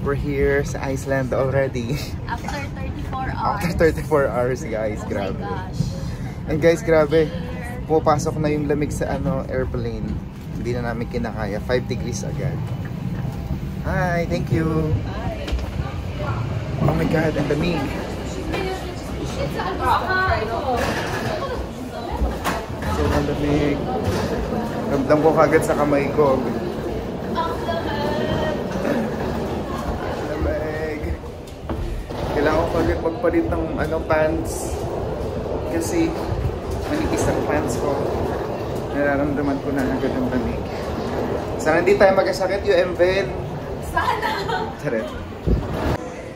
We're here sa Iceland already. After 34 hours. After 34 hours, guys. Grabe. Oh my gosh. And guys, grabe. Pumapasok na yung lamig sa airplane. Hindi na namin kinakaya. 5 degrees agad. Hi, thank you. Oh my God, ang lamig. So, ang lamig. Ramdam ko kagad sa kamay ko. Kailangan ko ulit magpalit ng pants kasi manipis ang pants ko. Nararamdaman ko na agad ang lamig. Sana hindi tayo magkasakit, UMVen. Sana! Charet.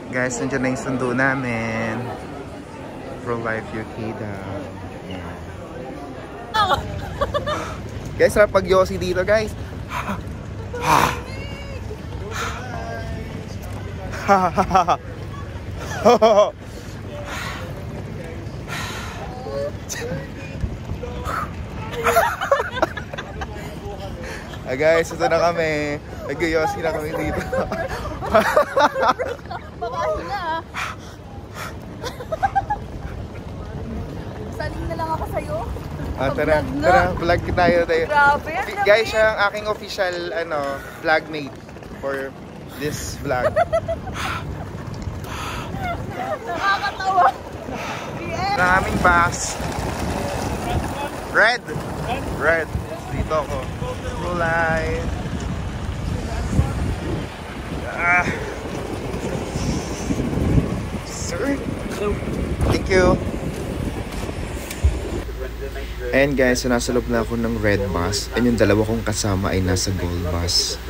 Guys, nandiyan na yung sundo namin. Pro-Life UK daw. Yeah. Guys, sarap pag-yosi dito, guys. Guys, ito na kami. Nag-yosi na kami dito. Babahin na. Saling na lang ako sa'yo. Tara, vlog tayo. Grabe, guys, siya ang aking official vlogmate for this vlog. Nakakatawa. Maraming bus. Red. Dito ako. Blue light. Sir. Thank you. And guys, so nasa loob na ako ng red bus. And yung dalawa kong kasama ay nasa gold bus.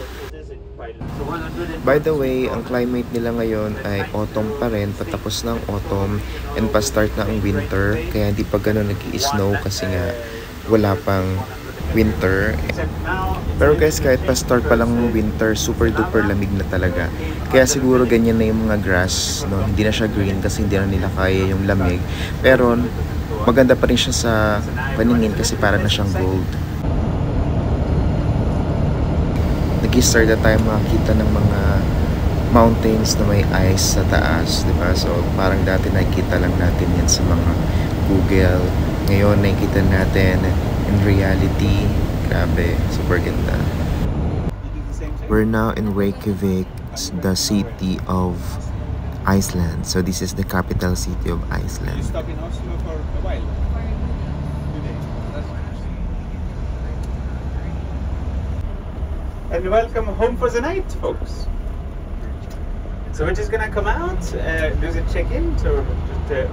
By the way, ang climate nila ngayon ay autumn pa rin, patapos ng autumn and pa-start na ang winter. Kaya hindi pa gano'n nag-i-snow kasi nga wala pang winter. Pero guys, kahit pa-start pa lang ng winter, super duper lamig na talaga. Kaya siguro ganyan na yung mga grass, no? Hindi na siya green kasi hindi na nila kaya yung lamig. Pero maganda pa rin siya sa paningin kasi para na siyang gold. Nag-start na tayo makakita ng mga mountains na may ice sa taas, diba? So parang dati nakikita lang natin yan sa mga Google. Ngayon nakikita natin in reality. Grabe, super ganda. We're now in Reykjavik, the city of Iceland. So this is the capital city of Iceland. You stop in Oslo for a while? 2 days. And welcome home for the night, folks. So we're just gonna come out, do the check-in to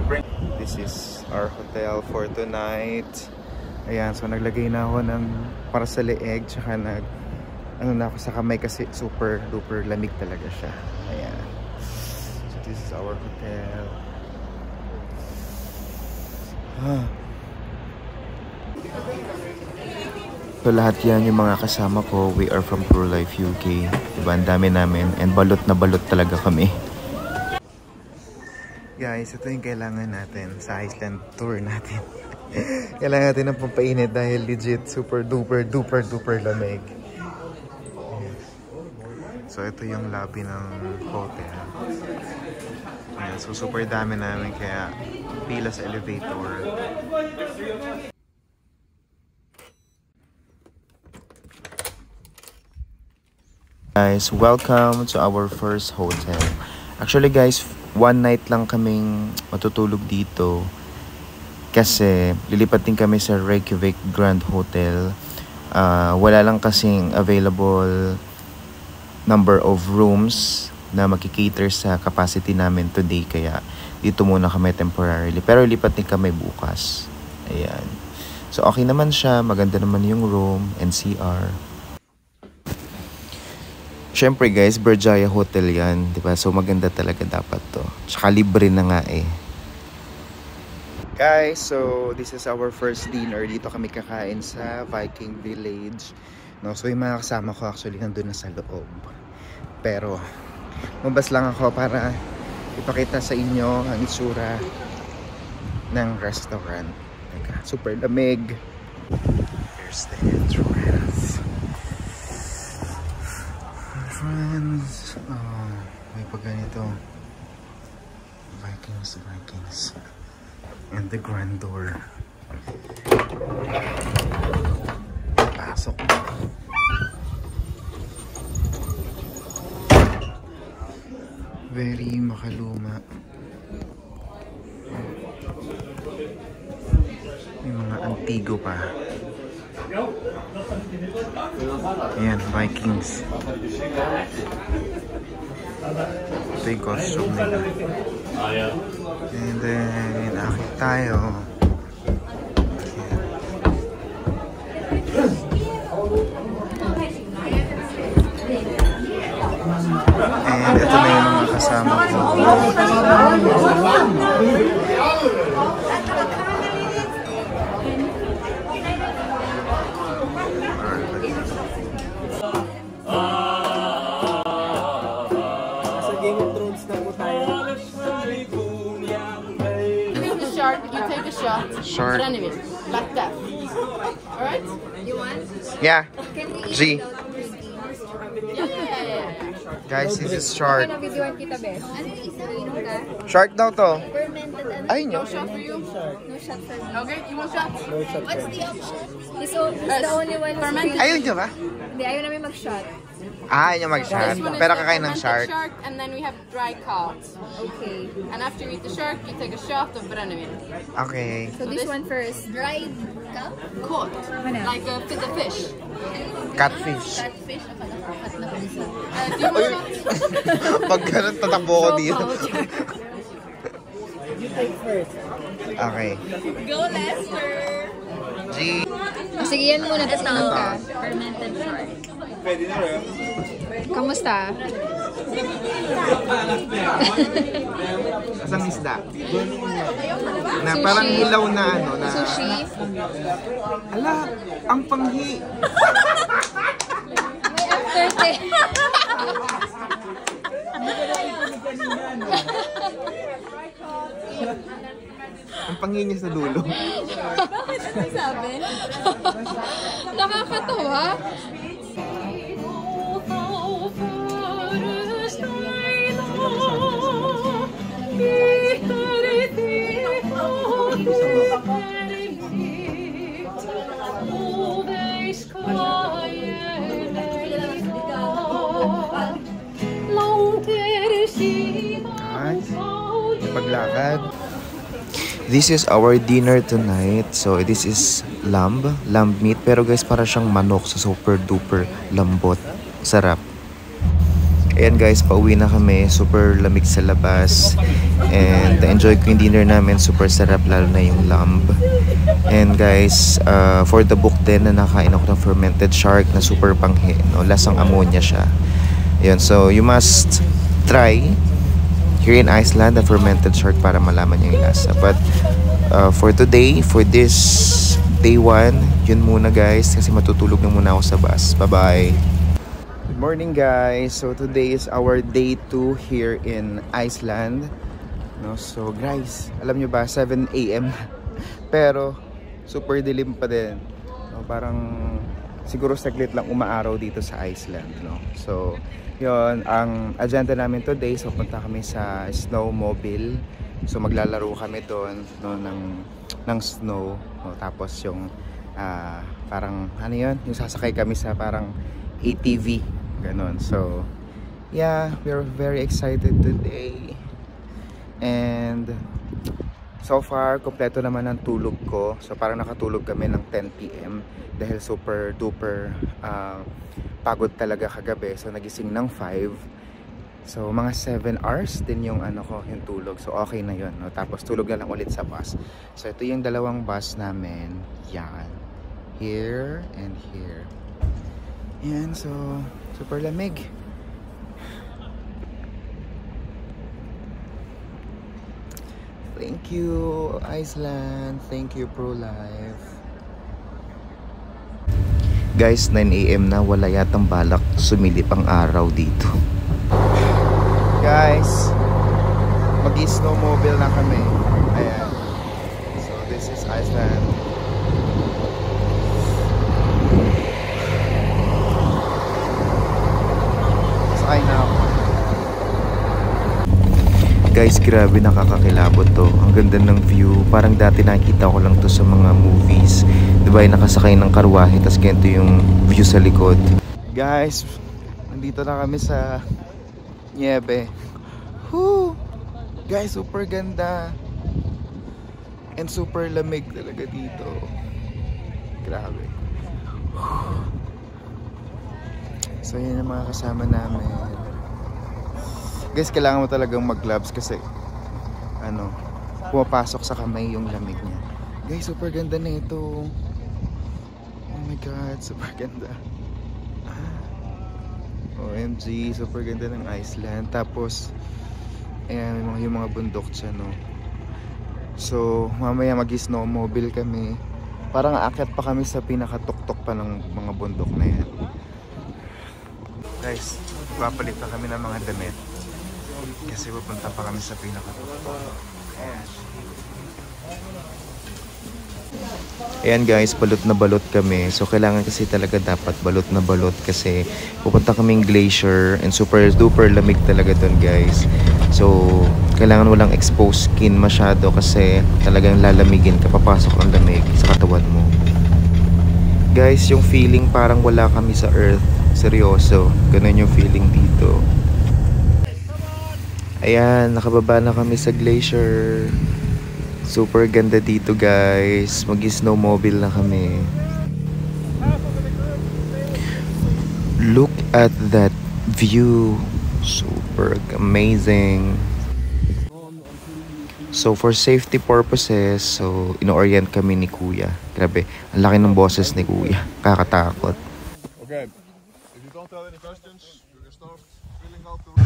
bring. This is our hotel for tonight. Ayan, so naglagay na ako ng para sa leeg, tsaka na ako sa kamay kasi super duper lamig talaga siya. Ayan. So this is our hotel. So lahat yan yung mga kasama ko, we are from Pro-Life UK. Diba, ang dami namin and balot na balot talaga kami. Guys, ito yung kailangan natin sa Iceland tour natin. Kailangan natin ng pampainit dahil legit super duper duper duper lamig. So ito yung lobby ng hotel. Ayan, so super dami namin kaya pila sa elevator. Guys, welcome to our first hotel. Actually guys, one night lang kaming matutulog dito kasi lilipat din kami sa Reykjavik Grand Hotel. Wala lang kasing available number of rooms na makikater sa capacity namin today, kaya dito muna kami temporarily, pero lipat din kami bukas. Ayan, so okay naman siya, maganda naman yung room and CR. Syempre guys, Berjaya Hotel yan, diba? So maganda talaga dapat to. Tsaka libre na nga eh. Guys, so this is our first dinner. Dito kami kakain sa Viking Village. No, so yung mga kasama ko actually nandun na sa loob. Pero mabas lang ako para ipakita sa inyo ang itsura ng restaurant. Teka, super lamig. Here's the entrance. Friends, Okay, pag ganito. Vikings. And the grand door. Pasok. Very makaluma. May mga antigo pa. Ayan, Vikings. Ito yung costume nila. And then, akit tayo. And ito na yung mga kasama ko. Game of Thrones na po tayo. The shark, you take a shot. Shark. Anyway, like that. Alright? You want? Yeah. G. Yeah. Guys, this is shark. Ano videoan kita, Bes? Ano yung isa? Inom ka? Shark daw to. Fermented ano? Ayun yun. No shot for you? No shot for me. Okay, you want shot? What's the option? He's the only one who's Fermented. Ayun nyo ba? Hindi, ayaw namin mag-shot. Ayun yung mag-shark. This one is Pero the kakain ng fermented shark. And then we have dry cod. Okay. And after you eat the shark, you take a shot of brennivín. Okay. So this one first. Dried cup? Cod. Ano? Like the fish. Catfish. Catfish? Nakalakat na ko isa. Do you want shots? Pag ganun, tatakbo ko dito. You take first. Okay. Go, Lester! G. Sige, yan muna. Tapos inom ka. Fermented shark. Kamusta? Asang isda? Na parang hilaw na ano na. Sushi? Ala, ang panghi. May aftertaste. Ang panghi niya sa dulo. Bakit ano sabi? Nakakatawa. Guys, paglakad. This is our dinner tonight. So this is lamb meat. Pero guys, para siyang manok sa super duper lambot. Sarap. Ayan guys, pauwi na kami. Super lamig sa labas. And enjoy ko yung dinner namin. Super sarap, lalo na yung lamb. And guys, for the book din na nakain ako ng fermented shark na super panghi. No? Lasang ammonia siya. Ayan, so you must try here in Iceland the fermented shark para malaman yung lasa. But for today, for this day 1, yun muna guys. Kasi matutulog na muna ako sa bus. Bye-bye! Good morning guys! So today is our day 2 here in Iceland. No, so guys, alam nyo ba, 7 AM pero super dilim pa din. No, parang siguro saglit lang umaaraw dito sa Iceland. No? So yun, ang agenda namin today, so punta kami sa snowmobile. So maglalaro kami doon no, ng snow. No? Tapos yung parang ano yun, yung sasakay kami sa parang ATV. Ganon. So yeah, we're very excited today. And so far, kompleto naman ang tulog ko. So parang nakatulog kami ng 10 PM dahil super duper pagod talaga kagabi. So nagising ng 5. So mga 7 hours din yung ano ko, yung tulog. So okay na yun. No? Tapos tulog na lang ulit sa bus. So ito yung dalawang bus namin. Yan. Here and here. Yan. So super lamig. Thank you Iceland. Thank you ProLife. Guys, 9 AM na, wala yatang balak sumilip ang araw dito. Guys, mag-snowmobile na kami. Ayan. So this is Iceland. Sakay na ako. Guys, grabe, nakakakilabot to. Ang ganda ng view. Parang dati nakikita ko lang to sa mga movies. Diba, yung nakasakay ng karwahe, tas ganito yung view sa likod. Guys, nandito na kami sa Niebe. Woo! Guys, super ganda. And super lamig talaga dito. Grabe. So, yun ang mga kasama namin. Guys, kailangan mo talagang mag-gloves kasi pumapasok sa kamay yung lamig niya. Guys, super ganda na ito. Oh my god, super ganda. OMG, super ganda ng Iceland. Tapos ayan, yung mga bundok dyan, no? So mamaya mag-snowmobile kami. Parang aakyat pa kami sa pinakatuktok pa ng mga bundok na yan. Guys, papalit pa kami ng mga damit kasi pupunta pa kami sa pinakatuktok. Ayan guys, balot na balot kami. So kailangan kasi talaga dapat balot na balot kasi pupunta kaming glacier and super duper lamig talaga dun guys. So kailangan walang exposed skin masyado kasi talagang lalamigin ka, papasok ang lamig sa katawan mo. Guys, yung feeling parang wala kami sa earth. Seryoso, ganun yung feeling dito. Ayan, nakababa na kami sa glacier. Super ganda dito guys. Mag-snowmobile na kami. Look at that view. Super amazing. So for safety purposes, so ino-orient kami ni Kuya. Grabe, ang laki ng boses ni Kuya. Kakatakot. Okay. If you don't have any questions, you can start filling out the room.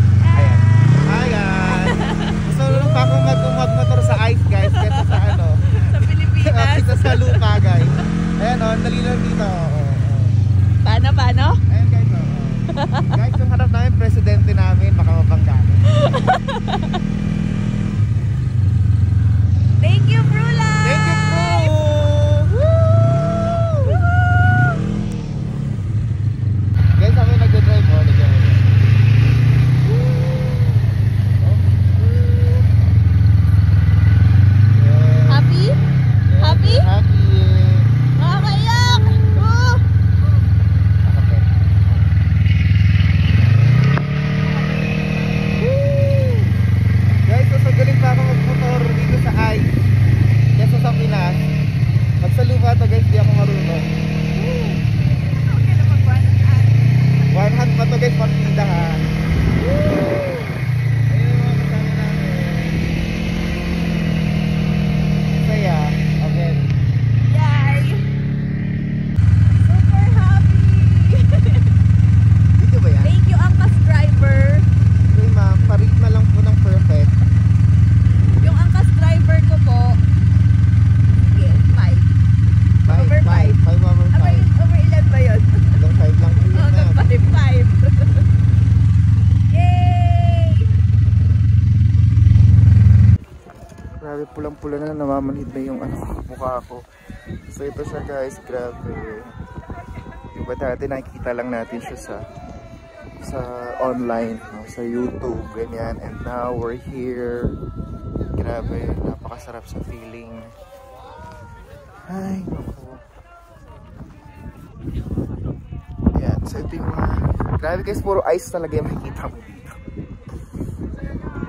Hi guys! Gusto lang pa akong mag-motor sa ice guys kasi sa sa Pilipinas. Kita sa lupa guys. Ayan dali lang dito. Paano? Ayan guys guys, yung harap namin, presidente namin, baka mabangga. Thank you, Brula! Thank you bro! Guys, kami nag-drive mo. Happy? Happy? Happy! Nakakaiyak! Guys, masagaling pa ako mag-motor dito sa ice. Kesa sa Pinas. Pag sa lupa to guys, di ako marunong. One hand pa to guys, partida ha. Ayun mga kasama namin. Saya. Okay. Yay! Super happy! Dito ba yan? Thank you, Angkas driver. Okay ma'am, parit na lang po ng perfect. Yung Angkas driver ko po, sige, 5. Over 5. 5 over 5. Over ilan ba yun? Hanggang 5 lang po yun Hanggang ma'am. 5. Yay! Grabe, pulang-pula na, namamanhid na yung mukha ko. So ito siya guys, grabe. Diba dati nakikita lang natin siya sa online, no? Sa YouTube, ganyan. And now we're here. Grabe, napakasarap sa feeling. Ay, naku. Ayan, so ito yung mga... Grabe guys, puro ice talaga yung makikita mo dito.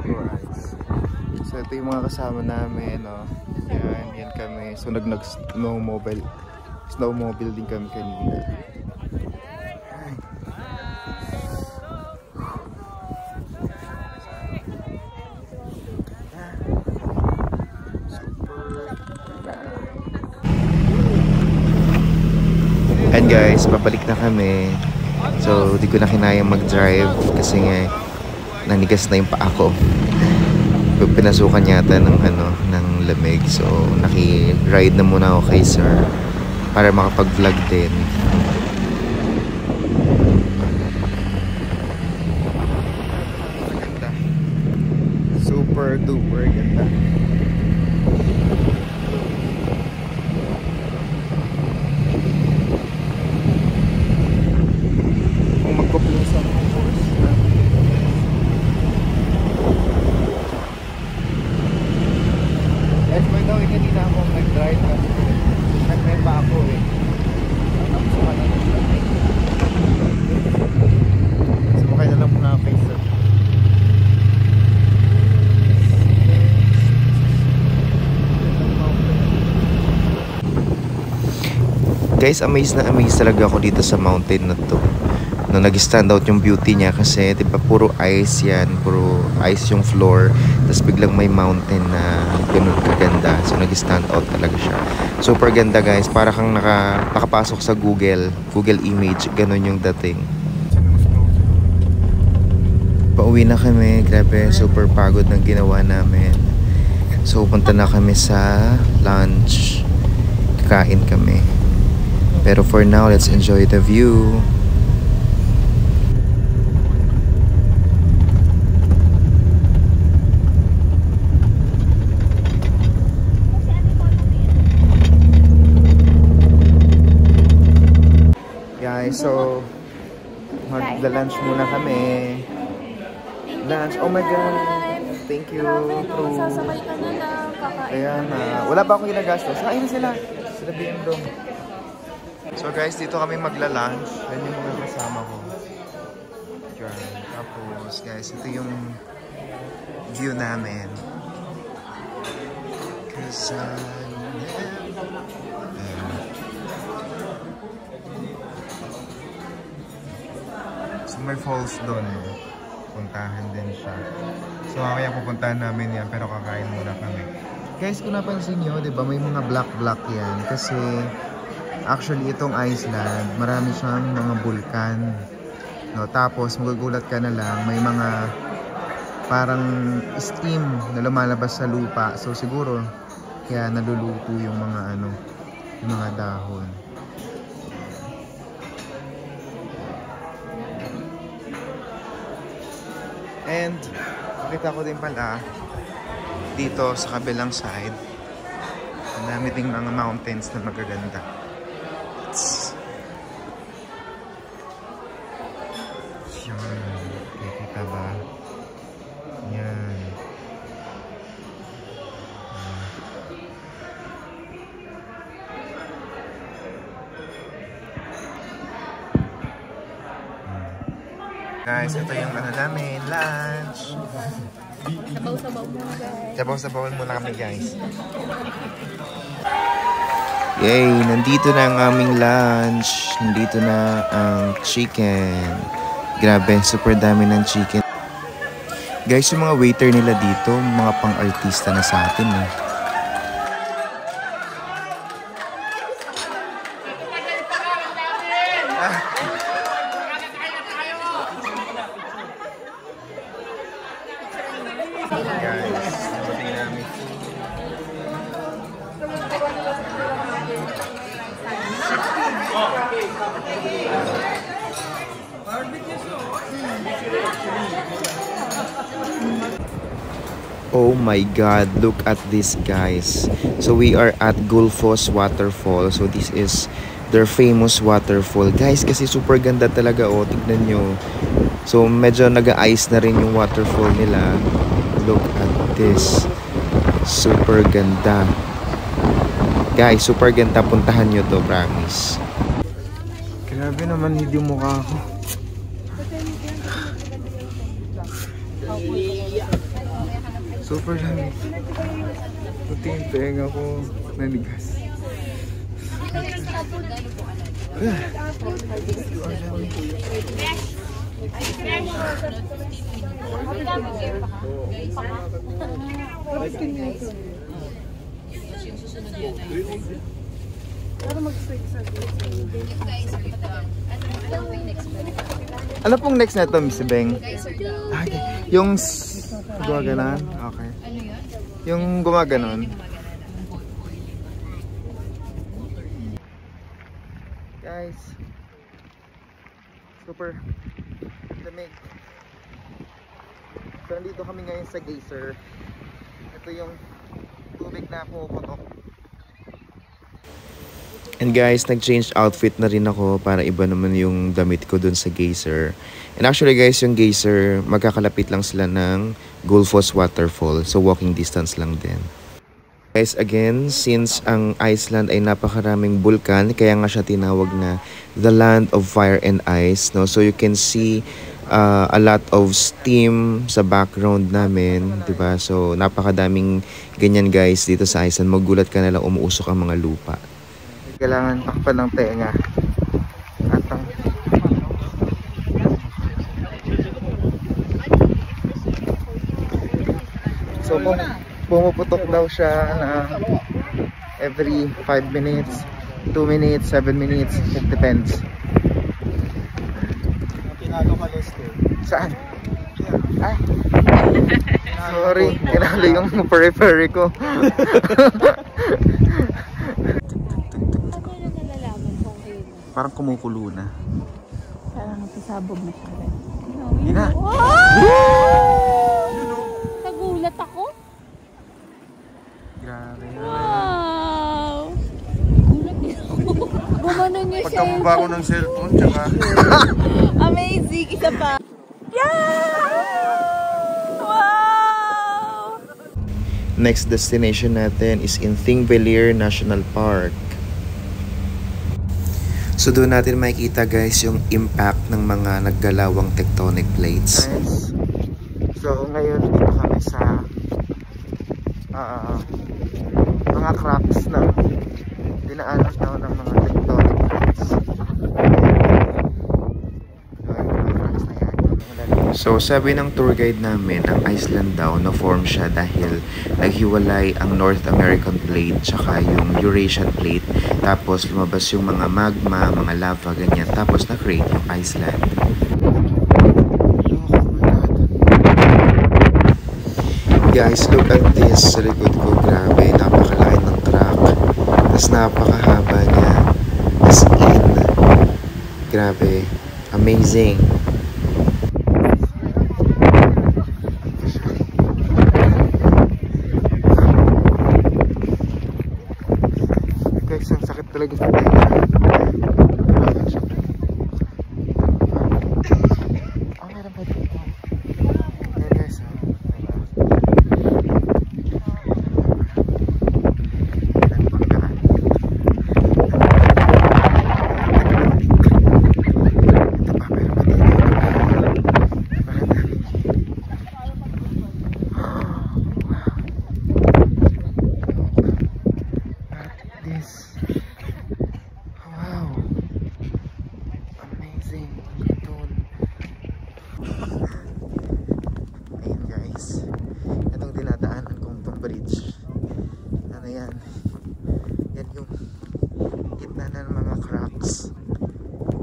Puro ice. So ito yung mga kasama namin, no? Yan kami. So nag-snowmobile din kami kanina. And guys, babalik na kami. So di ko na kinayang mag-drive kasi nga nanigas na yung paa ko. Pinasukan yata ng lamig. So naki-ride na muna ako kay sir para makapag-vlog din. Ganda. Super duper ganda. Kung magpo-plus ako ng course guys, by the way, kanina akong nag-drive kasi nag-drive pa ako eh. Sumakay na lang muna ako kay sir. Guys, amazed na amazed talaga ako dito sa mountain na to. No, nag-stand out yung beauty niya kasi 'di ba puro ice yan, puro ice yung floor. Tapos biglang may mountain na ganun kaganda. So nag-stand out talaga siya. Super ganda guys, para kang nakapasok sa Google image, ganun yung dating. Pauwi na kami, grabe, super pagod ng ginawa namin. So punta na kami sa lunch. Kakain kami. Pero for now, let's enjoy the view. Guys, so magla-lunch muna kami. Lunch, oh my god. Thank you. Sasabay ka na lang, kakain. Ayan na. Wala pa akong ginagastos. Kain na sila. Sila BMW. So guys, dito kami magla-lunch. Yan yung mga kasama ko. Yan. Tapos guys, ito yung view namin. So may falls doon. Puntahan din siya. So mamaya pupuntahan namin yan, pero kakain muna kami. Guys, kung napansin nyo, diba, may mga black yan. Kasi actually, itong Iceland, marami siyang mga bulkan. No, tapos, magugulat ka na lang, may mga parang steam na lumalabas sa lupa. So, siguro, kaya naluluto yung mga yung mga dahon. And, nakita ko din pala, dito sa kabilang side, ang dami ding mga mountains na magaganda. Yan. Kikita ba? Yan. Guys, ito yung namin, lunch. Sabaw-sabaw muna, guys. Sabaw-sabawan muna kami, guys. Yay! Nandito na ang aming lunch. Nandito na ang chicken. Grabe, super dami ng chicken. Guys, yung mga waiter nila dito, mga pang-artista na sa atin eh. Oh my god, look at this guys. So we are at Gullfoss Waterfall. So this is their famous waterfall. Guys, kasi super ganda talaga, oh, tignan nyo. So medyo nag-ice na rin yung waterfall nila. Look at this. Super ganda. Guys, super ganda. Puntahan nyo to, promise. Grabe naman yung mukha ko. Super lamig. Puti yung tenga ko. Nanigas. Ano pong next na ito, Miss Beng? Okay. Yung gumaganon? Okay. Yung gumaganon. Guys, super lamig. So nandito kami ngayon sa geyser. Ito yung tubig na pumuputok. And guys, nag-change outfit na rin ako para iba naman yung damit ko dun sa geyser. And actually guys, yung geyser, magkakalapit lang sila ng Gullfoss Waterfall. So walking distance lang din. Guys, again, since ang Iceland ay napakaraming bulkan, kaya nga siya tinawag na the land of fire and ice, no? So you can see a lot of steam sa background namin, 'di ba? So napakadaming ganyan guys dito sa Iceland. Magulat ka na lang umuusok ang mga lupa. Kailangan takpan ng tenga. Atang. So pumuputok daw siya na every 5 minutes, 2 minutes, 7 minutes, it depends. Saan? Ay! Sorry, kinalo yung peri-peri ko. Parang kumukulo na. Parang sasabog na siya. Yun na. Nagulat ako. Grabe. Wow! Gulat niya ako. Gumanon niya siya. Pagkababa ko ng cellphone, tsaka Amazing! Isa pa. Yeah! Wow! Next destination natin is in Thingvellir National Park. So doon natin makikita guys yung impact ng mga naggalawang tectonic plates. Nice. So ngayon dito kami sa mga cracks na dinaanan daw ng mga tectonic plates. So sabi ng tour guide namin, ang Iceland daw na-form siya dahil naghiwalay ang North American plate tsaka yung Eurasian plate. Tapos lumabas yung mga magma, mga lava, ganyan. Tapos na-create yung Iceland. Guys, look at this sa likod ko. Grabe, napakalaki ng track. Tapos napakahaba niya. As in, grabe, amazing. Guys, ang sakit talaga sa tenga. Meron pa dito. Ayan guys, this. Wow. Amazing. Doon. Ayan guys. Itong dinadaanan kong itong bridge. Ano yan? Yan yung gitna na ng mga cracks.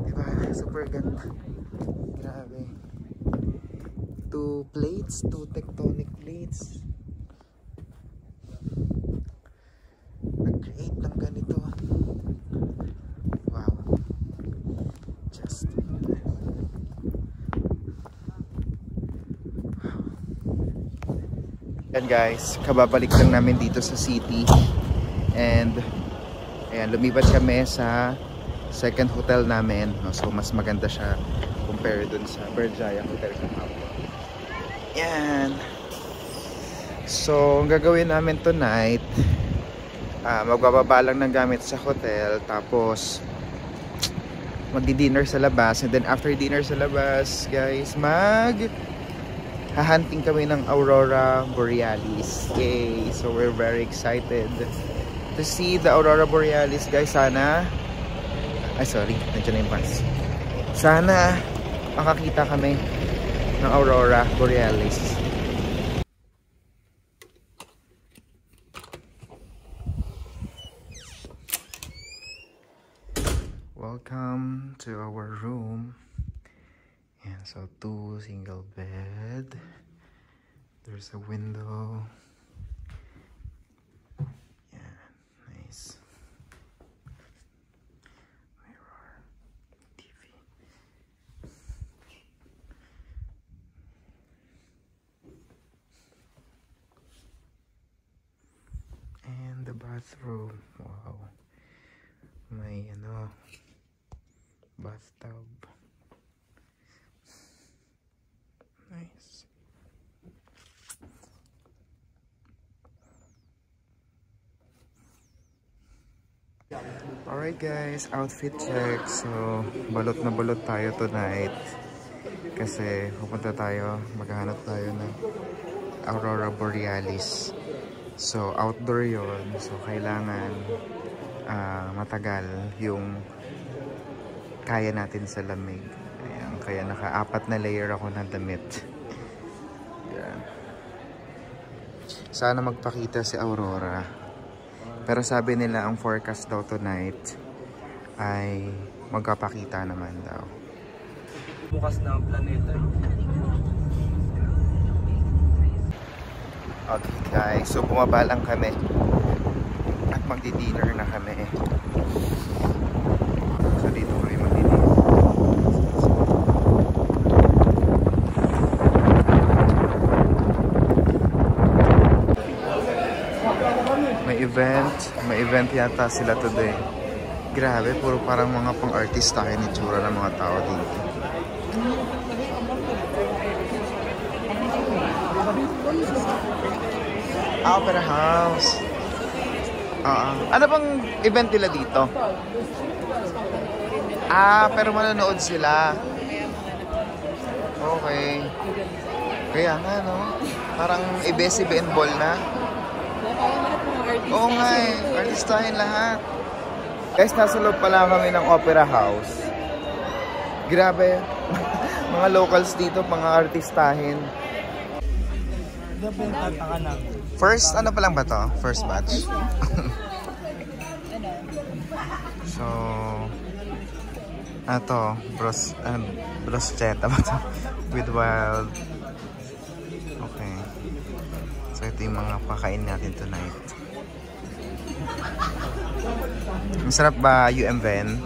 Diba? Super ganda. Grabe. 2 plates, 2 tectonic plates. Nag-create ng ganito. Wow. Just yan guys, kababalik lang namin dito sa city. And ayan, lumipat kami sa second hotel namin. So mas maganda siya compare dun sa Berjaya Hotel kahapon. Yan. So ang gagawin namin tonight, magbababa lang ng gamit sa hotel, tapos magdi-dinner sa labas, and then after dinner sa labas guys, hahanting kami ng Aurora Borealis. Yay! So we're very excited to see the Aurora Borealis guys. Sana nandiyan na yung bus. Sana makakita kami ng Aurora Borealis. Welcome to our room. And so 2 single bed. There's a window. Yeah, nice. Mirror, TV. And the bathroom. Wow. May bathtub. Nice. Alright guys, outfit check. So, balot na balot tayo tonight. Kasi pupunta tayo, maghahanap tayo ng Aurora Borealis. So, outdoor yon. So, kailangan matagal yung kaya natin sa lamig. Ayan, kaya naka-4 na layer ako ng damit. Ayan. Sana magpakita si Aurora. Pero sabi nila ang forecast daw tonight ay magpapakita naman daw. Bukas na ang planeta. Okay guys, so bumaba lang kami at magdi-dinner na kami. So dito kami magdi-dinner. May event yata sila today. Grabe, puro parang mga pang-artista kayo ni tsura ng mga tao dito. Opera House. Ano bang event nila dito? Pero manonood sila. Okay. Kaya nga, no? Parang ibesibe and ball na. Oo nga eh. Artistahin lahat. Guys, nasa loob pala kami ng Opera House. Grabe. Mga locals dito, mga artistahin. First, ano pa lang ba to? First batch? So, to, bruschetta ba to? With wild. Okay. So, ito yung mga pakain natin tonight. Masarap ba UM Ven?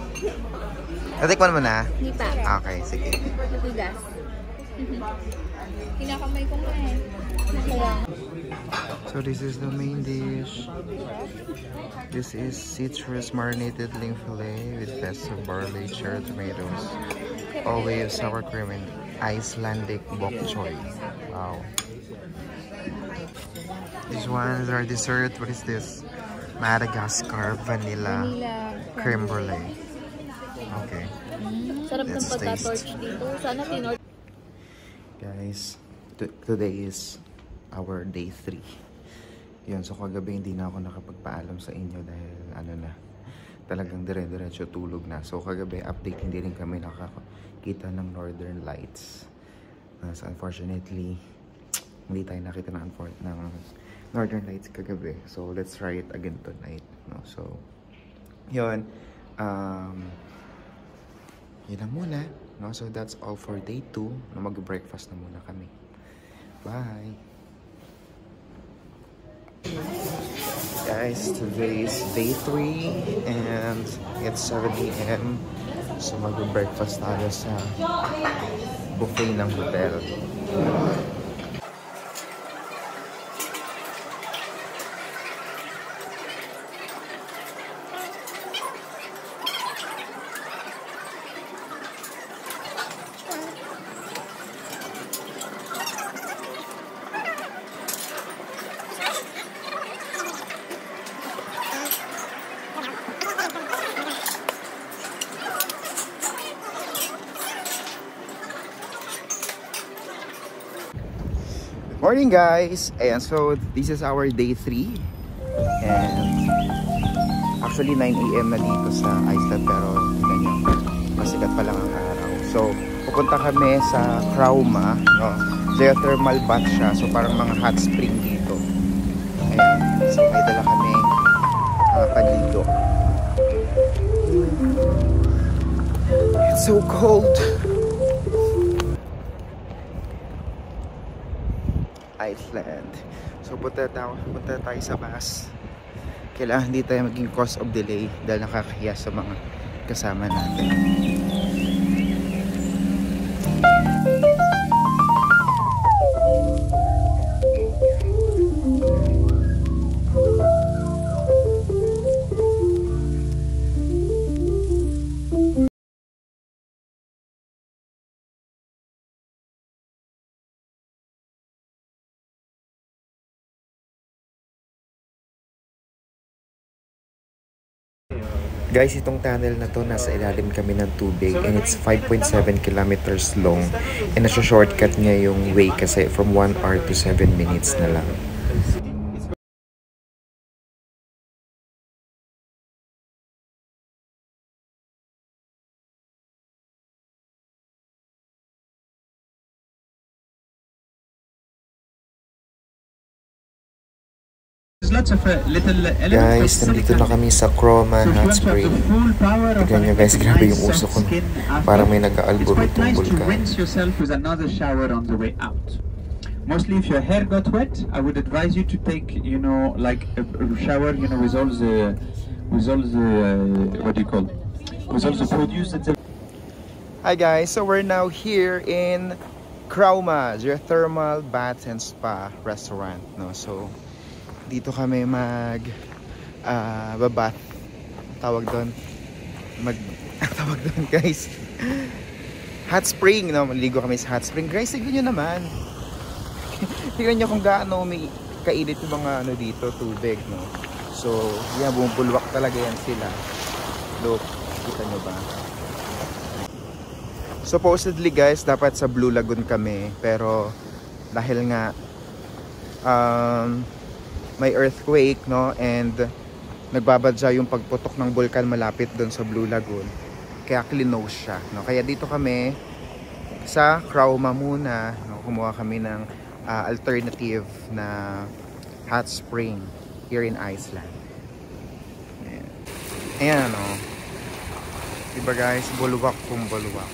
Natikman mo na? Hindi pa. Okay, sige. Matigas. Kinakamay ko nga eh. So this is the main dish. This is citrus marinated ling fillet with pesto, barley, cherry tomatoes, olive, sour cream, and Icelandic bok choy. Wow. This one is our dessert. What is this? Madagascar vanilla creme brulee. Okay. Sarap ng Let's pagka-torch dito. Sana tinor. Guys, today is our day 3. Yun, so kagabi hindi na ako nakapagpaalam sa inyo dahil ano na, talagang dire-diretso tulog na. So kagabi update, hindi rin kami nakakita ng Northern Lights. So unfortunately, hindi tayo nakita ng Northern Lights kagabi. So let's try it again tonight. No? So, yun. Yun lang muna. No? So that's all for day 2. No, mag-breakfast na muna kami. Bye! Guys, today is day 3 and it's 7 AM. So mag-breakfast tayo sa buffet ng hotel. Morning guys! Ayan, so this is our day 3 and actually 9 AM na dito sa Iceland pero tingnan nyo, masikat pa lang ang araw. So pupunta kami sa Krauma, no? Geothermal bath siya, so parang mga hot spring dito. Ayan, so may dala kami paligo. It's so cold! Iceland. So punta tayo sa bus. Kailangan hindi tayo maging cause of delay dahil nakakahiya sa mga kasama natin. Guys, itong tunnel na to, nasa ilalim kami ng tubig and it's 5.7 kilometers long and nasa-shortcut niya yung way kasi from 1 hour to 7 minutes na lang. Guys, nandito na kami sa Crouma Hot Spring. Tignan nyo guys, grabe yung uso ko. Parang may nag-aalborotong bulkan. Mostly if your hair got wet, I would advise you to take, you know, like a shower, you know, with all the what do you call, with all the produce that's. Hi guys, so we're now here in Crouma, Geothermal Bath and Spa Restaurant, no? So dito kami mag babath, tawag doon tawag doon guys, hot spring, no? Maligo kami sa hot spring guys. Tignan nyo naman tignan nyo kung gaano may kainit yung mga ano dito, tubig, no? So yan, bumubulwak talaga yan sila. Look, kita nyo ba? Supposedly guys, dapat sa Blue Lagoon kami, pero dahil nga may earthquake, no, and nagbabadya yung pagputok ng bulkan malapit doon sa Blue Lagoon, kaya close siya, no? Kaya dito kami sa Crouma muna, no? Kumuha kami ng alternative na hot spring here in Iceland. Ayan, no? Diba guys, bulwak kung bulwak.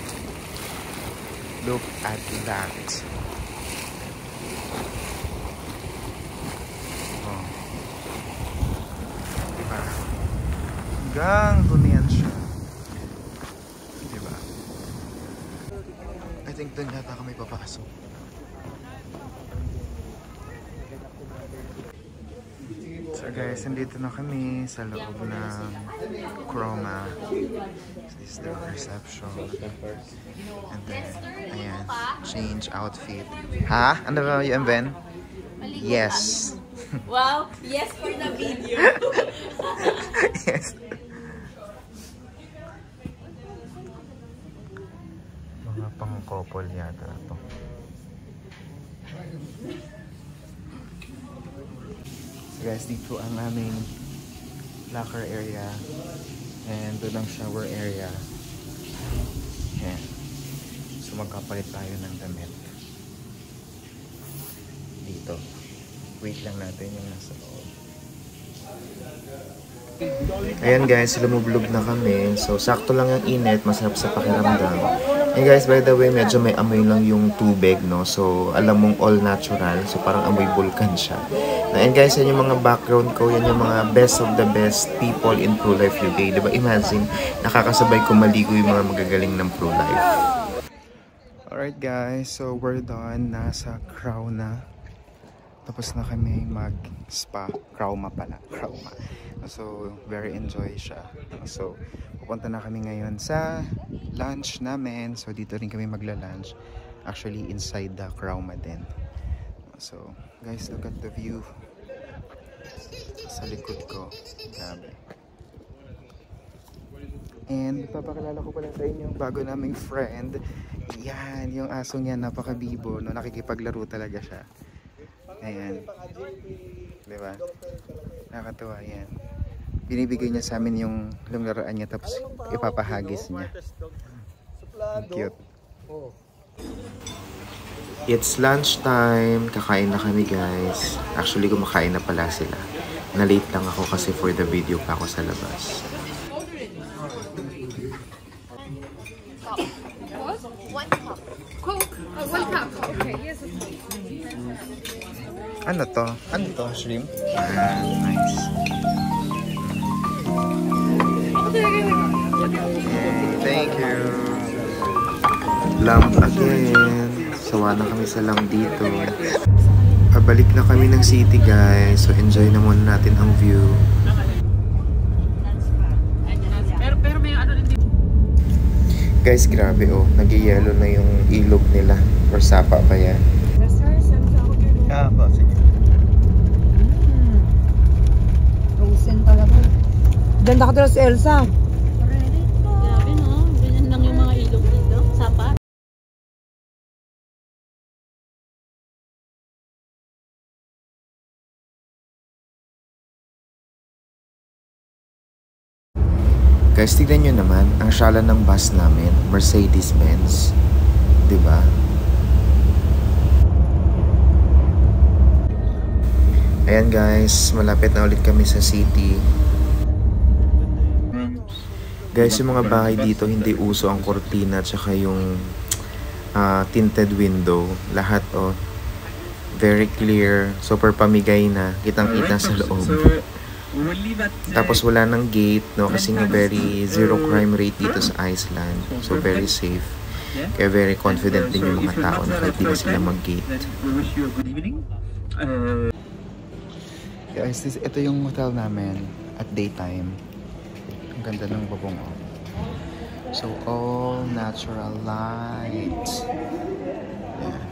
Look at that. Hanggang dumiyan siya, diba? I think doon yata kami papasok. So guys, nandito na kami sa loob ng Crouma. This is the reception. And then, ayan, change outfit. Ha? Ano ba yung Ben? Yes. Wow, yes for the video. Yes. Mga pang-couple yata ito. So guys, dito ang aming locker area and doon ang shower area. Ayan. So magkapalit tayo ng damit dito. Wait lang natin yung nasa loob. Ayan guys, lumublog na kami. So sakto lang yung init, masarap sa pakiramdam. And guys, by the way, medyo may amoy lang yung tubig, no? So alam mong all natural. So parang amoy vulkan siya. And guys, yan yung mga background ko. Yan yung mga best of the best people in Pro Life UK. Diba? Imagine, nakakasabay ko maligo yung mga magagaling ng Pro Life. Alright guys, so we're done. Nasa Crouma. Tapos na kami mag-spa. Crouma pala. Crouma. So, very enjoy siya. So, pupunta na kami ngayon sa lunch namin. So, dito rin kami magla-lunch. Actually, inside the Crouma din. So, guys, look at the view. Sa likod ko. Grabe. And, papakilala ko pala sa inyo bago naming friend. Yan, yung aso niya, napakabibo. No? Nakikipaglaro talaga siya. Ayan. Diba? Nakakatuwa yan. Binibigay niya sa amin yung laruan niya tapos ipapahagis niya. Cute. It's lunchtime. Kakain na kami guys. Actually, kumakain na pala sila. Na-late lang ako kasi for the video pa ako sa labas. One cup. Coke. 1 cup. Okay, yes. Ano to? Ano to? Shrimp? Ah, nice. Thank you. Lamb again. Sawa na kami sa lamb dito. Pabalik na kami ng city guys. So enjoy na muna natin ang view. Guys, grabe oh. Nag-yellow na yung ilog nila. Or sapa pa yan. Ah, ba? Sige. Frozen talaga. Ganda ka talaga si Elsa. Guys, tignan nyo naman, ang shala ng bus namin, Mercedes-Benz. Diba? Ayan guys, malapit na ulit kami sa city. Guys, yung mga bahay dito, hindi uso ang kortina at saka yung tinted window. Lahat very clear, super pamigay na, kitang-kita sa loob. Tapos wala ng gate, no, kasi nga very zero crime rate dito sa Iceland. So very safe. Kaya very confident din yung mga tao na kahit di na sila mag-gate. Guys, ito yung hotel namin at daytime. Ang ganda ng bubong. So all natural light. Yeah.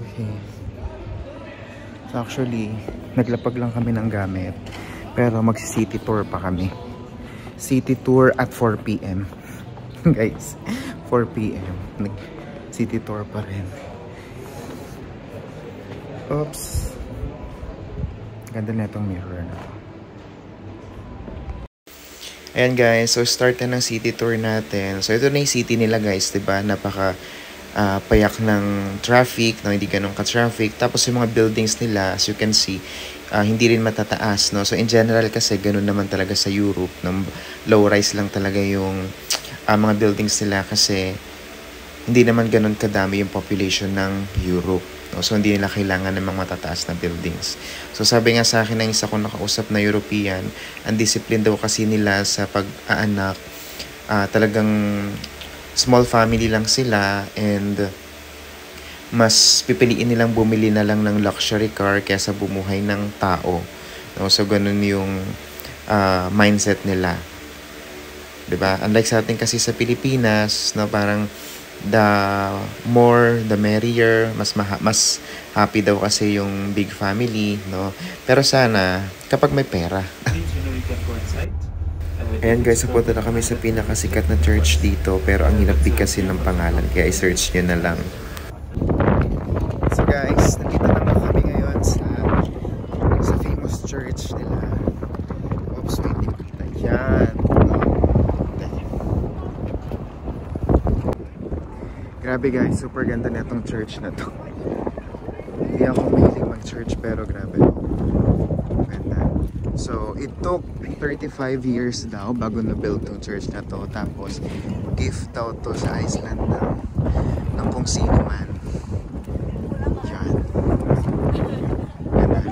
Okay. So actually, naglapag lang kami ng gamit. Pero magsi-city tour pa kami. City tour at 4 PM. Guys, 4 PM. City tour pa rin. Oops. Ganda na itong mirror na to. Ayan guys, so start na ng city tour natin. So ito na yung city nila guys, diba? Napaka payak ng traffic, no? Hindi ganun ka-traffic. Tapos yung mga buildings nila, as you can see, hindi rin matataas, no? So in general kasi ganun naman talaga sa Europe, no? Low-rise lang talaga yung mga buildings nila kasi hindi naman ganun kadami yung population ng Europe, no? So hindi nila kailangan ng mga matataas na buildings. So sabi nga sa akin ng isa kong nakausap na European, ang discipline daw kasi nila sa pag-aanak, talagang small family lang sila and mas pipiliin nilang bumili na lang ng luxury car kaysa bumuhay ng tao, no? So ganun yung mindset nila, diba? Unlike sa atin kasi sa Pilipinas, no, parang the more the merrier, mas happy daw kasi yung big family, no? Pero sana kapag may pera. Ayan guys, napunta na kami sa pinakasikat na church dito, pero ang hirap bigkasin ng pangalan, kaya i-search nyo na lang. So guys, nandito naman kami ngayon sa famous church nila. Oops, wait, hindi makita. Yan. Grabe guys, super ganda na itong church na to. Hindi ako mahilig mag-church pero grabe. Ganda. So, it took 35 years daw bago na-build tong church na to. Tapos, gift daw to sa Iceland ng kung sino man. Yan. Ganda.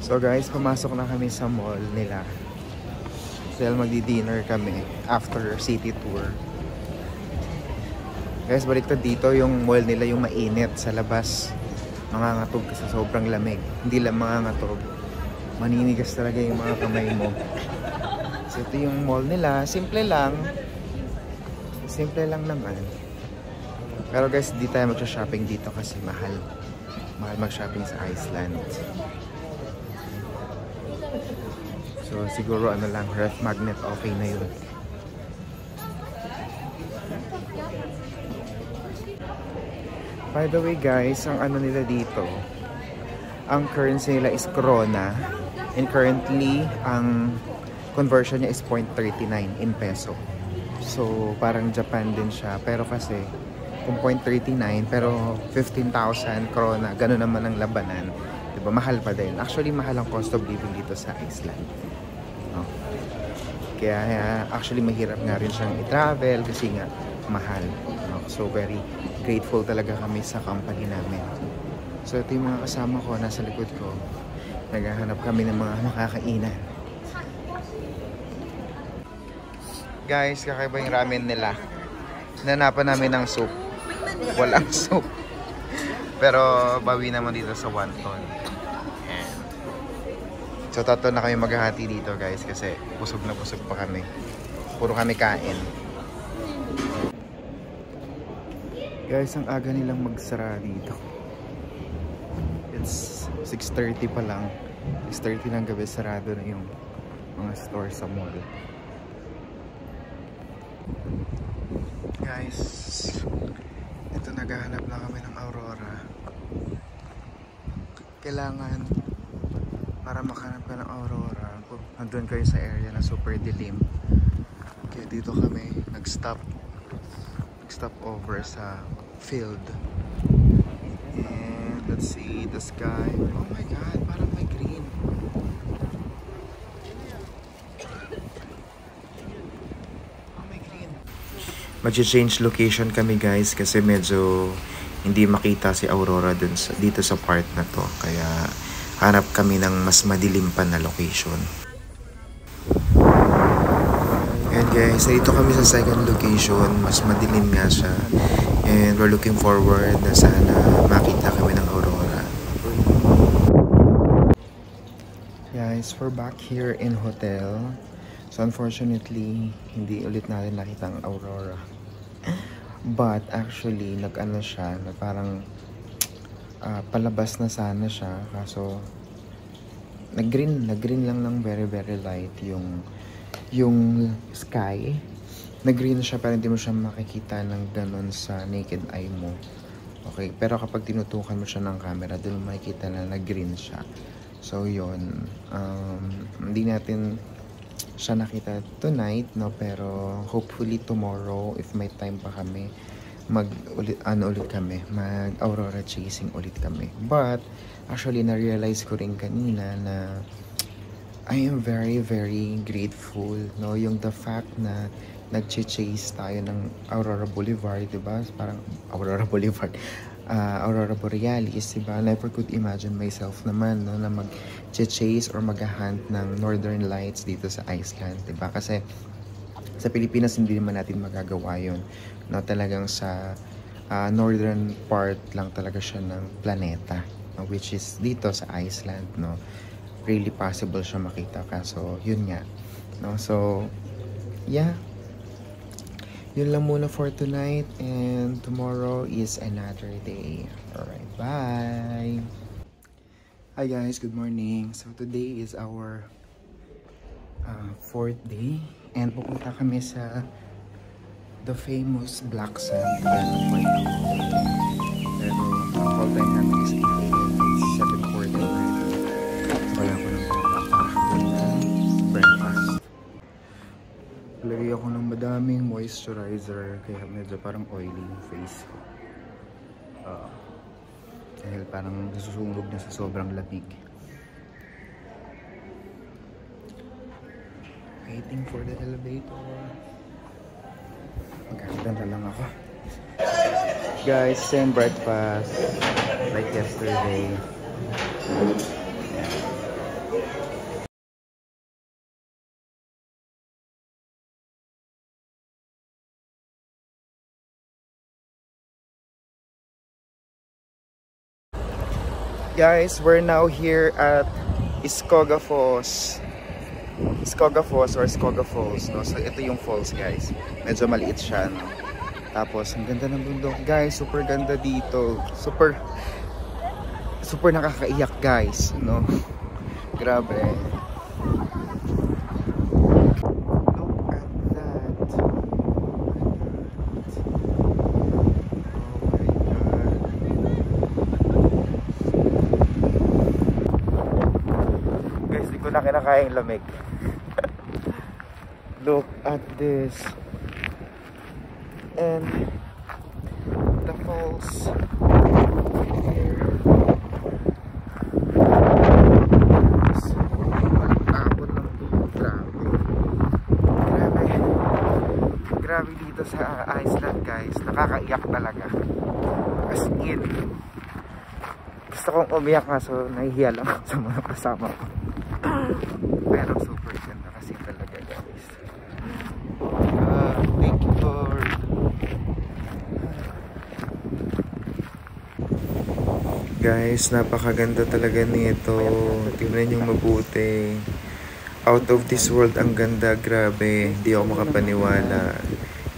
So guys, pumasok na kami sa mall nila. Dahil magdi-dinner kami after city tour. Guys, baliktad dito yung mall nila, yung mainit sa labas. Mangangatog kasi sobrang lamig. Hindi lang mangangatog. Maninigas talaga yung mga kamay mo. So ito yung mall nila. Simple lang. Simple lang naman. Pero guys, di tayo magsha-shopping dito kasi mahal. Mahal mag-shopping sa Iceland. So siguro ano lang, ref magnet, okay na yun. By the way guys, ang ano nila dito, ang currency nila is krona. And currently, ang conversion niya is 0.39 in peso. So, parang Japan din siya. Pero kasi, kung 0.39, pero 15,000 krona, gano'n naman ang labanan. Diba? Mahal pa din. Actually, mahal ang cost of living dito sa Iceland. No? Kaya, actually, mahirap nga rin siyang i-travel kasi nga, mahal. No? So, very grateful talaga kami sa company namin. So, ito yung mga kasama ko, nasa likod ko. Naghahanap kami ng mga makakainan. Guys, kakaiba yung ramen nila. Hinanapan namin ng soup. Walang soup. Pero, bawi naman dito sa wonton. And, so, tatlo na kami maghahati dito, guys, kasi busog na busog pa kami. Puro kami kain. Guys, ang aga nilang magsara dito. It's 6:30 pa lang. 6:30 ng gabi, sarado na yung mga store sa mall. Guys, ito, naghahanap na kami ng Aurora. Kailangan para makahanap ka ng aurora. Nandun kayo sa area na super dilim. Kaya dito kami nag-stop over sa field. And let's see the sky. Oh my god, parang may green. Oh my green. Mag-change location kami guys kasi medyo hindi makita si Aurora dito sa part na to. Kaya hanap kami ng mas madilim pa na location. And guys, dito kami sa second location. Mas madilim nga siya. And we're looking forward na sana makita kami ng Aurora. Guys, we're back here in hotel. So unfortunately, hindi ulit natin nakita ang Aurora. But actually, nag-ano siya, na parang palabas na sana siya. Kaso, nag-green lang ng very very light yung sky. Nag-green siya pero hindi mo siya makikita ng ganon sa naked eye mo. Okay, pero kapag tinutukan mo siya ng camera, doon mo makikita na nag-green siya. So yun, hindi natin siya nakita tonight, no, pero hopefully tomorrow if may time pa kami mag aurora chasing ulit kami. But actually na-realize ko rin kanina na I am very very grateful, no, yung the fact na nag-chase tayo ng Aurora Boulevard, diba? Parang Aurora Boulevard, Aurora Borealis, diba? Never could imagine myself naman, no, na mag-chase or mag-hunt ng Northern Lights dito sa Iceland, diba? Kasi sa Pilipinas hindi naman natin magagawa yun, no? Talagang sa northern part lang talaga siya ng planeta, no? Which is dito sa Iceland, no? Really possible siya makita, kaso yun nga, no? So yeah, yun lang muna for tonight, and tomorrow is another day. Alright, bye! Hi guys, good morning. So today is our 4th day, and pupunta kami sa the famous Black Sand. Pero all time namin is 8 a.m. It's 7:40 already. Wala ko ng breakfast. Lagay ako ng madaming moisturizer, kaya medyo parang oily yung face ko. Dahil parang nasusunog na sa sobrang lamig. Waiting for the elevator. Magkakita na lang ako. Guys, same breakfast like yesterday. Guys, we're now here at Iskoga Falls. Iskoga Falls or Iskoga Falls, no? So ito yung falls, guys. Medyo maliit siya, no? Tapos ang ganda ng bundok, guys. Super ganda dito. Super nakakaiyak, guys, no? Grabe. Na kinakaing lamig. Look at this. And the falls here. Tapon lang ito. Grabe dito sa Iceland, guys. Nakakaiyak talaga. As in, gusto kong umiyak nga, so nahihiya lang sa mga kasama ko. Pero super ganda kasi talaga, guys. Thank you, Lord. Guys, napakaganda talaga nito. Tingnan nyo mabuti. Out of this world ang ganda, grabe. Hindi ako makapaniwala.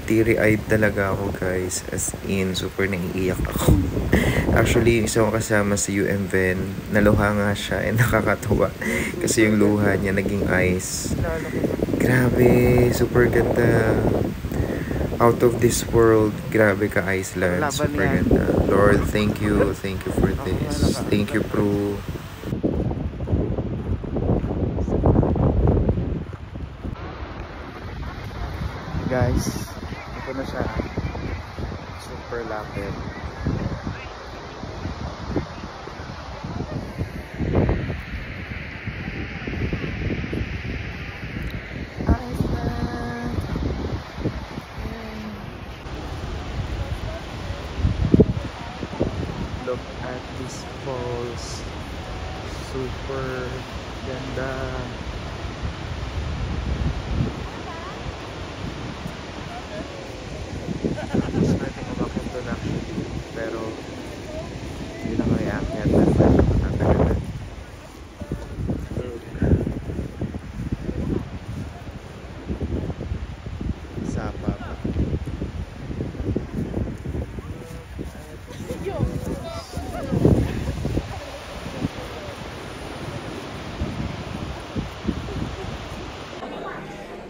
Teary-eyed talaga ako, guys. As in, super naiiyak ako. Actually, isa ko kasama sa UMVen. Naluha nga siya and nakakatuwa. Kasi yung luha niya naging ice. Grabe, super ganda. Out of this world. Grabe ka, Iceland. Super ganda. Lord, thank you. Thank you for this. Thank you, Pro. guys. Ito na siya. Super lapid. Look at these falls. Super ganda. Gusto natin umakit doon actually, pero hindi na kami aakyat at matatagal. Sapa pa.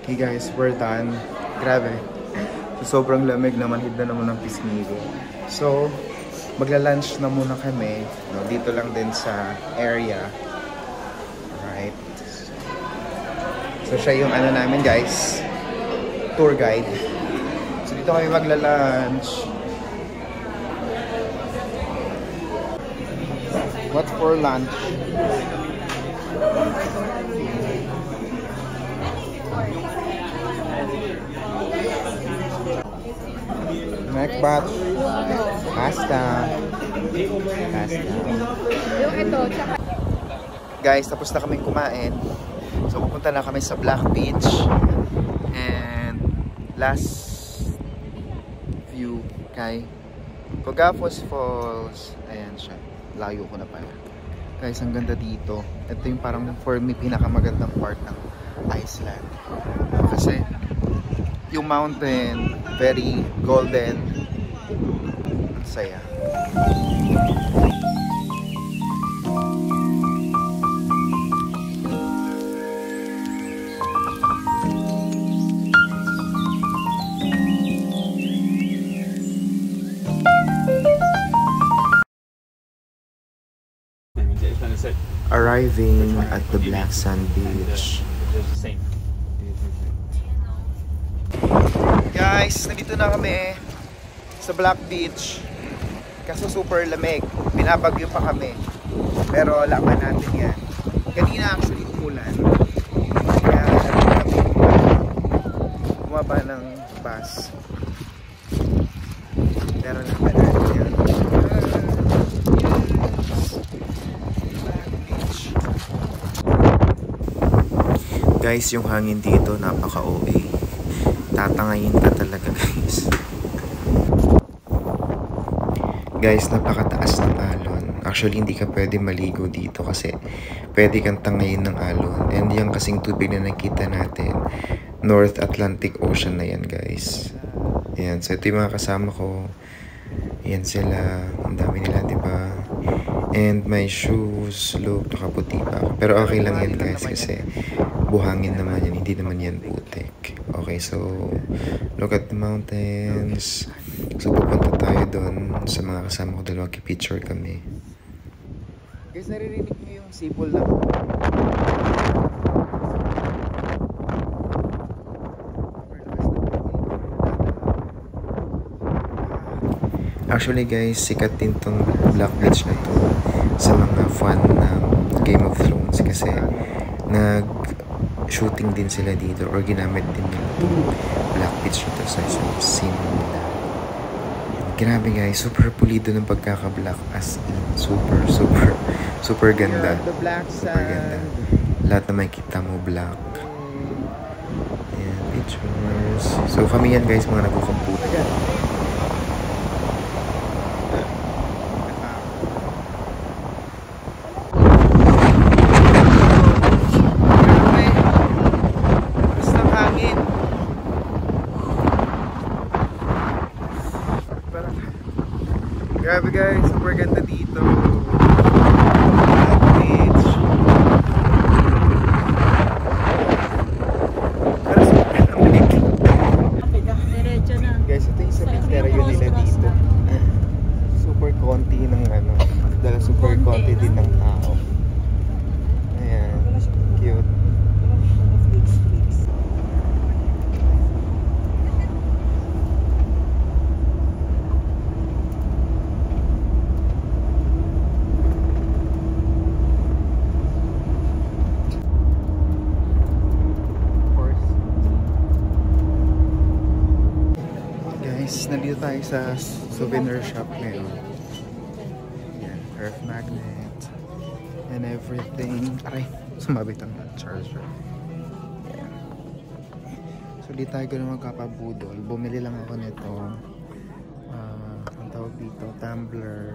Okay guys, we're done. Grabe. So, sobrang lamig na, manhid na naman ng pisngi. So, magla-lunch na muna kami. No, dito lang din sa area. Right. So, siya yung ano namin guys. Tour guide. So, dito kami magla-lunch. What for lunch? Next batch. Pasta. Yung ito, tsaka... Guys, tapos na kaming kumain. So, pupunta na kami sa Black Beach. And last view kay Cogafos Falls. Ayan siya. Layo ko na pala. Guys, ang ganda dito. Ito yung parang for me pinakamagandang part ng Iceland. Kasi yung mountain, very golden. Saya. Arriving at the Black Sand Beach. Guys, nandito na kami sa Black Beach. Kaso super lamig. Binabagyo pa kami. Pero laban natin yan. Kanina actually umulan. Kaya kami bumaba ng bus. Pero laban natin yan. Guys, yung hangin dito napaka-OA. Tatangayin ka talaga guys. Guys, napakataas ng alon. Actually, hindi ka pwede maligo dito kasi pwede kang tangayin ng alon. And yung kasing tubig na nakita natin, North Atlantic Ocean na yan guys. Ayan, so ito yung mga kasama ko. Ayan sila. Ang dami nila, diba? And my shoes, look, nakaputi pa ako. Pero okay lang yan guys kasi buhangin naman yan, hindi naman yan putik. Okay, so look at the mountains. So pupunta tayo doon sa mga kasama ko dahil mag-picture kami. Guys, naririnig niyo yung sipol na actually guys, sikat din tong Black Beach na to sa mga fan ng Game of Thrones kasi nag-shooting din sila dito or ginamit din nila itong Black Beach nito sa isang scene nila. Grabe guys, super pulido ng pagkaka-black as in super ganda. Super ganda. Lahat na makikita mo black. Ayan, pictures. So kami yan guys, mga nagkukumputa. Grabe guys, super ganda dito. Beach. Pero super lamig. Diretso na. Guys, ito yung sa terrayo nila dito. Super konti ng ano. Dahil super konti din ng tao. Ayan, cute. tayo sa souvenir shop ngayon. Yan, earth magnet and everything. Aray, sumabit ang charger. Yan. So di tayo ganun magkapabudol. Bumili lang ako nito. Ang tawag dito, tumbler.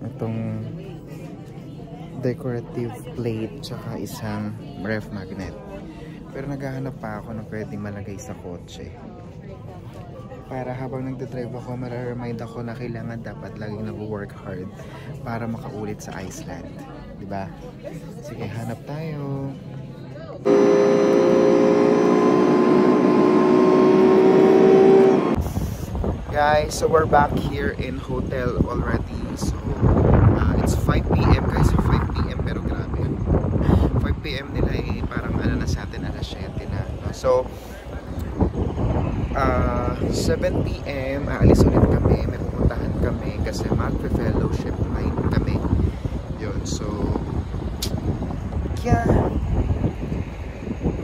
Itong decorative plate tsaka isang ref magnet. Pero naghahanap pa ako ng pwedeng malagay sa kotse. Para habang nagdadrive ako, mara-remind ako na kailangan dapat laging nag-work hard para makaulit sa Iceland. Diba? Sige, hanap tayo. Guys, so we're back here in hotel already. So, it's 5 PM guys. 5 PM pero grabe. 5 PM nila eh, parang ano na sa atin, alas 7 na. So, 7 PM, aalis ulit kami. May pupuntahan kami kasi mag-fellowship night kami. Yun, so, yeah.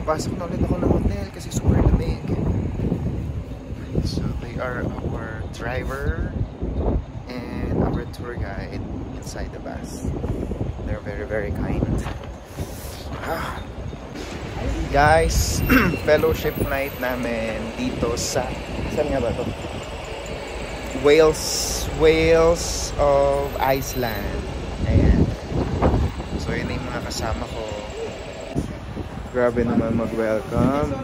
Pasok na ulit ako ng hotel kasi super lamig. So, they are our driver and our tour guide inside the bus. They're very, very kind. Guys, fellowship night namin dito sa, saan nga ba ito? Wales of Iceland. Ayan. So, yun yung mga kasama ko. Grabe naman mag-welcome.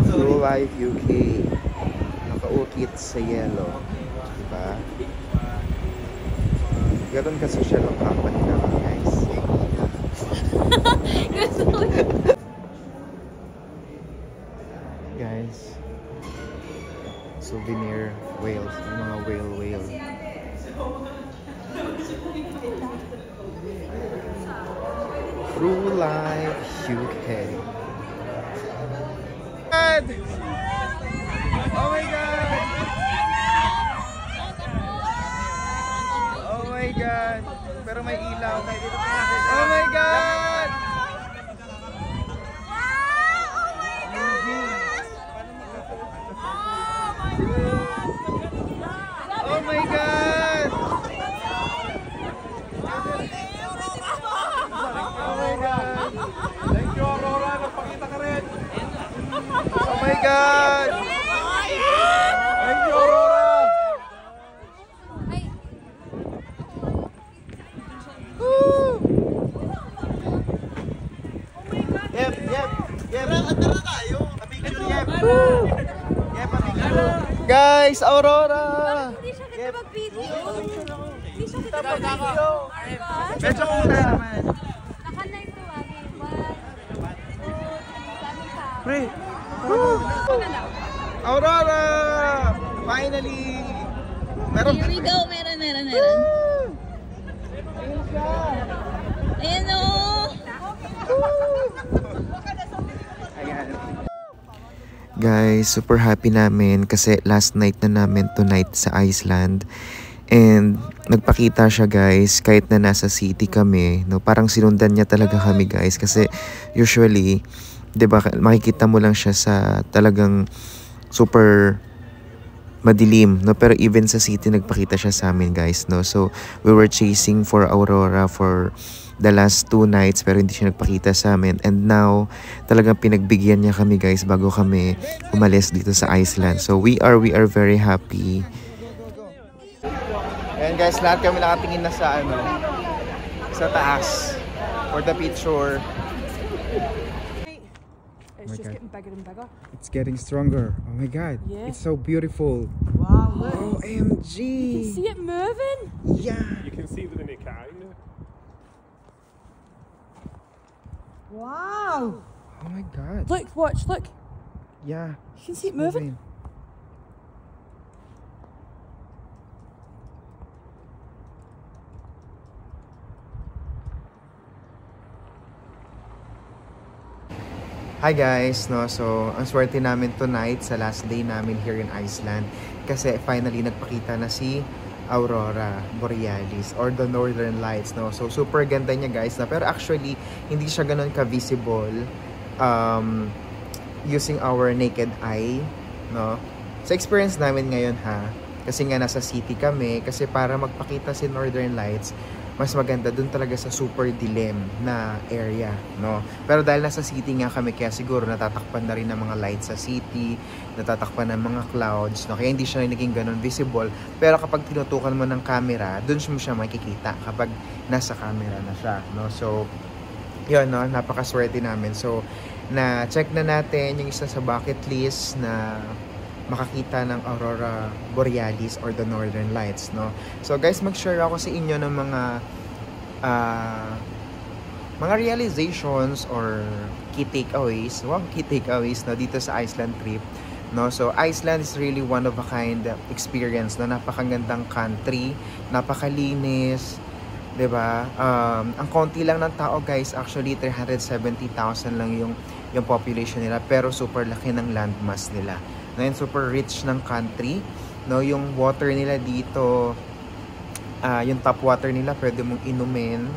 True Life UK. Nakaukit sa yellow. Diba? Ganon ka-social ang company naman, guys. Guys, souvenir whales, yung mga whale. True Life UK. Oh my god! Oh my god! Pero may ilaw. Oh my god! Oh my god! Oh my god! Thank you, Aurora. Nagpakita ka rin. Oh my god! Thank you, Aurora. Yep. Andar na tayo. Guys, Aurora! Hindi siya kita mag-video. Hindi siya kita mag-video. Medyo muna naman. Naka-live to agi. Pre! Aurora! Finally! Meron. Here we go. Meron. Ayan o. Guys, super happy namin kasi last night na namin tonight sa Iceland. And nagpakita siya guys kahit na nasa city kami. No? Parang sinundan niya talaga kami guys. Kasi usually, diba, makikita mo lang siya sa talagang super madilim. No? Pero even sa city, nagpakita siya sa amin guys. No? So, we were chasing for Aurora for the last 2 nights pero hindi siya nagpakita sa amin. And now, talagang pinagbigyan niya kami guys bago kami umalis dito sa Iceland. So we are very happy. Ayan guys, lahat kami nakatingin na sa sa taas for the picture. It's just getting bigger and bigger. It's getting stronger. Oh my god. Yeah. It's so beautiful. Wow, look. OMG. You can see it moving. Yeah. You can see within your kind. Wow. Oh my god. Look, watch, look. Yeah. You can see it moving. Hi guys, no, so ang swerte namin tonight sa last day namin here in Iceland kasi finally nagpakita na si Aurora Borealis or the Northern Lights, no. So super ganda niya guys, na pero actually hindi siya ganoon ka-visible using our naked eye, no. sa experience namin ngayon kasi nga nasa city kami, kasi para magpakita si Northern Lights, mas maganda dun talaga sa super dilim na area, no? Pero dahil nasa city nga kami, kaya siguro natatakpan na rin ng mga lights sa city, natatakpan ng mga clouds, no? Kaya hindi siya naging ganun visible. Pero kapag tinutukan mo ng camera, dun mo siya makikita kapag nasa camera na siya, no? So, yun, no? Napakaswerte namin. So, na-check na natin yung isa sa bucket list na makakita ng Aurora Borealis or the Northern Lights, no? So guys, mag-share ako sa inyo ng mga realizations or key takeaways, key takeaways na dito sa Iceland trip, no? So Iceland is really one of a kind experience, no? Napakagandang country, napakalinis, 'di ba? Ang konti lang ng tao, guys, actually 370,000 lang yung population nila, pero super laki ng landmass nila. No, and super rich ng country, no? Yung water nila dito, yung tap water nila pwede mong inumin,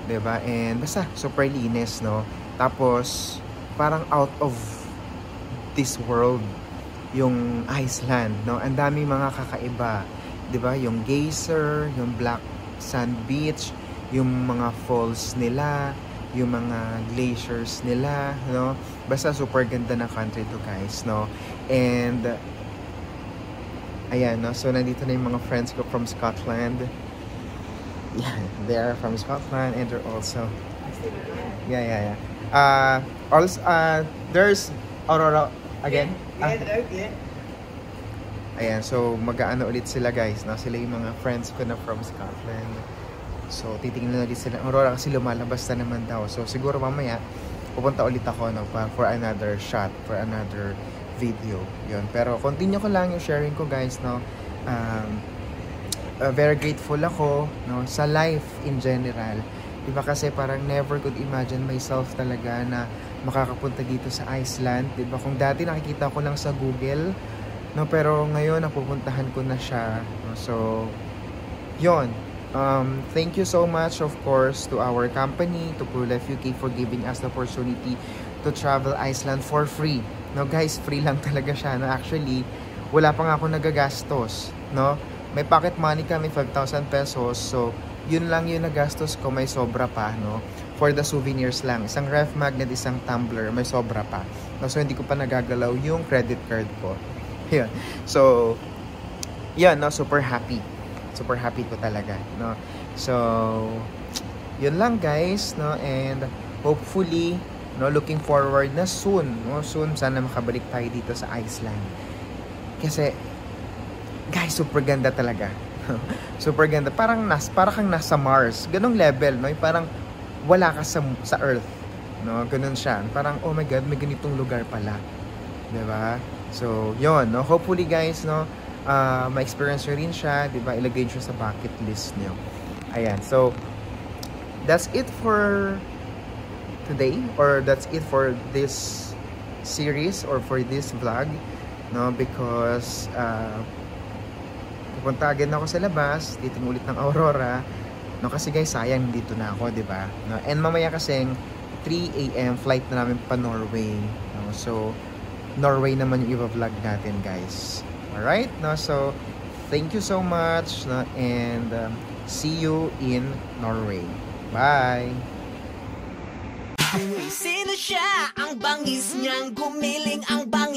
'di ba? And basta super linis, no? Tapos parang out of this world yung Iceland, no? Ang daming mga kakaiba, 'di ba? Yung geyser, yung black sand beach, yung mga falls nila, yung mga glaciers nila, no? Basta super ganda ng country to, guys, no? And ayan, no? So nandito na yung mga friends ko from Scotland. Yeah, they are from Scotland, and they're also also there's Aurora again. Ayan, so mag-aano ulit sila, guys, no? Sila yung mga friends ko na from Scotland. So, titingnan ulit sila Aurora kasi lumalabas na naman daw. So, siguro mamaya, pupunta ulit ako, no, for another shot, for another video. Yun. Pero, continue ko lang yung sharing ko, guys, no. Very grateful ako, no, sa life in general. Diba kasi parang never could imagine myself talaga na makakapunta dito sa Iceland. Diba kung dati nakikita ko lang sa Google, no, pero ngayon napupuntahan ko na siya. No? So, yun. Thank you so much, of course, to our company, to ProLife UK, for giving us the opportunity to travel Iceland for free. No, guys, free lang talaga siya. No? Actually, wala pa nga ako nagagastos, no? May pocket money kami, 5,000 pesos. So, yun lang yung nagastos ko, may sobra pa, no? For the souvenirs lang. Isang ref magnet, isang tumbler, may sobra pa. No? So, hindi ko pa nagagalaw yung credit card ko. Yun. So, yun, no? Super happy. Super happy ko talaga, no? So, yun lang, guys, no? And hopefully, no, looking forward na soon, no? Soon, sana makabalik tayo dito sa Iceland. Kasi, guys, super ganda talaga. Super ganda. Parang kang nasa Mars. Ganong level, no? Parang wala ka sa Earth, no? Ganon siya. Parang, oh my God, may ganitong lugar pala. Diba? So, yun, no? Hopefully, guys, no, ma-experience nyo rin siya, diba? Ilagay nyo sa bucket list nyo. Ayan. So, that's it for today, or that's it for this series, or for this vlog, no? Because, pupunta agad na ako sa labas, titingin ulit ng Aurora, no? Kasi, guys, sayang dito na ako, diba? No? And mamaya kasing 3 AM flight na namin pa Norway, no? So, Norway naman yung i-vlog natin, guys. Alright, no? So, thank you so much, no? And see you in Norway. Bye! Sino siya? Ang bangis niyang gumiling, ang bangis